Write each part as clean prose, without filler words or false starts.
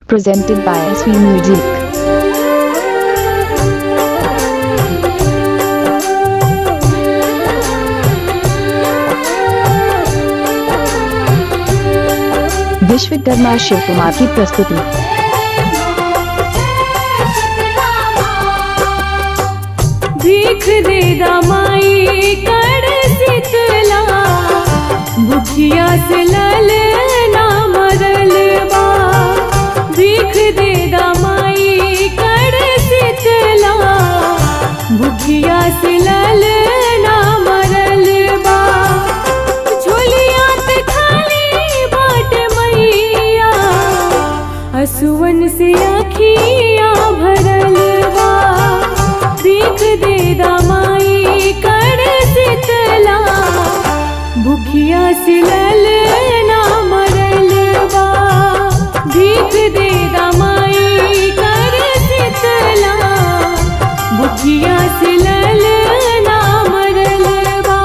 presented by SV Music. Vishwakarma Shiv Kumar की प्रस्तुति। भीख दे दामाई कर शीतला, भुखिया से लल ना मरल बा। भीख दे दामाई कर शीतला, भुखिया से लल ना मरल बा। झोलिया ते खाली बाट मैया, हसुवन से आखियाँ भरल बा। भीख दे दामाई कर शीतला, भुखिया से लल ना मरल बा। भीख दे दामाई कर शीतला, भुखिया से लल ना मरल बा।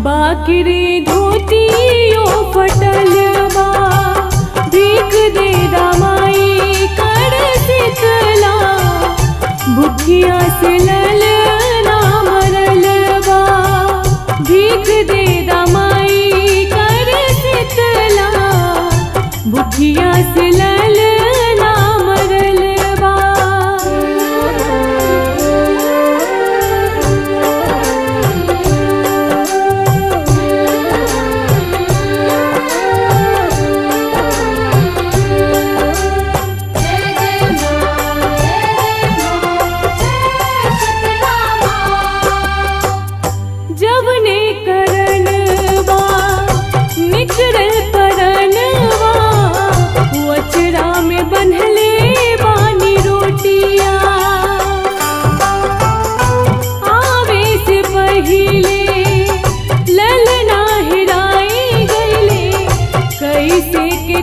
बाकिरी धोतियो फटल बा। भीख दे दामाई कर शीतला, भुखिया से लल ना मरल बा। भीख दे दामाई कर शीतला, भुखिया से लल ना मरल बा।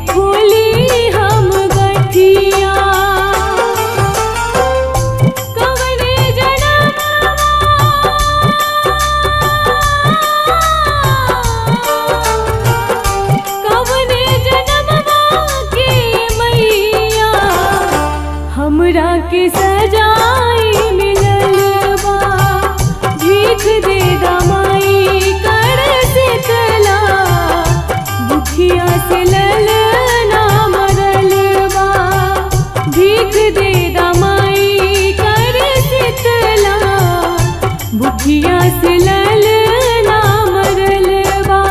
खोली हम गठिया, कवने जनमवा के मैया, हमरा के सजाई मिलल बा। भीख दे दामाई कर शीतला, भुखिया से लल ना मरल बा। भीख दे दामाई कर शीतला, भुखिया से लल ना मरल बा।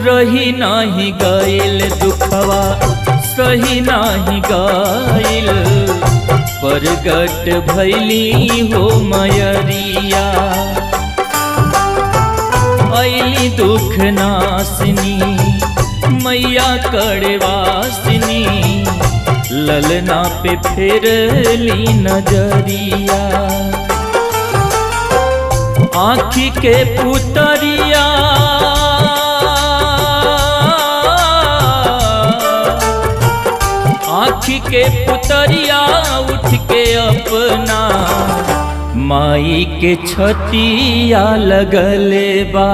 रही नाही गइल दुखवा, सही नाही गइल, प्रगट भैली हो मयरिया। अइली दुख नासिनी मैया कड़वासिनी, ललना पे फेरली नजरिया। आँखी के पुतरिया आँखी के पुतरिया उठ के अपना माई के छतिया लगले बा,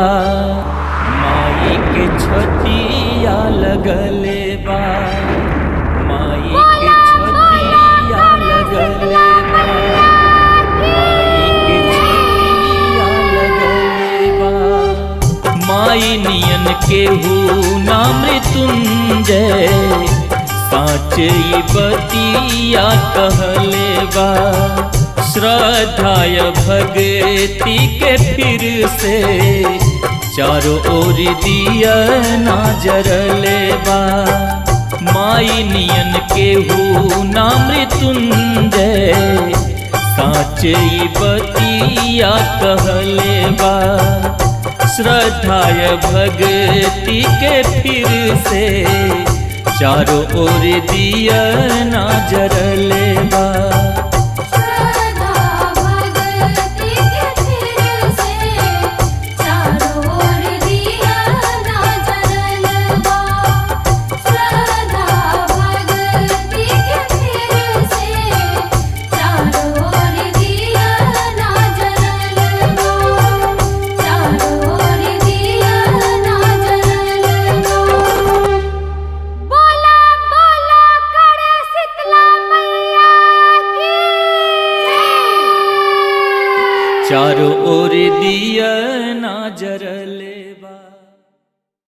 माई के छतिया लगले बा, माई के छतिया लगले बा, माई के छतिया लगले बा। माई नियन केहू ना मृत्युंजय साँच ई बतिया कहले बा। श्रद्धाय भगति के फिर से चारों ओर दिया ना जरले बा। माई नियन केहू ना मृत्युंजय साँच ई बतिया कहले बा। श्रद्धाय भगति के फिर से चारों ओर दिया ना जरले बा। चारों ओर दिया ना जरले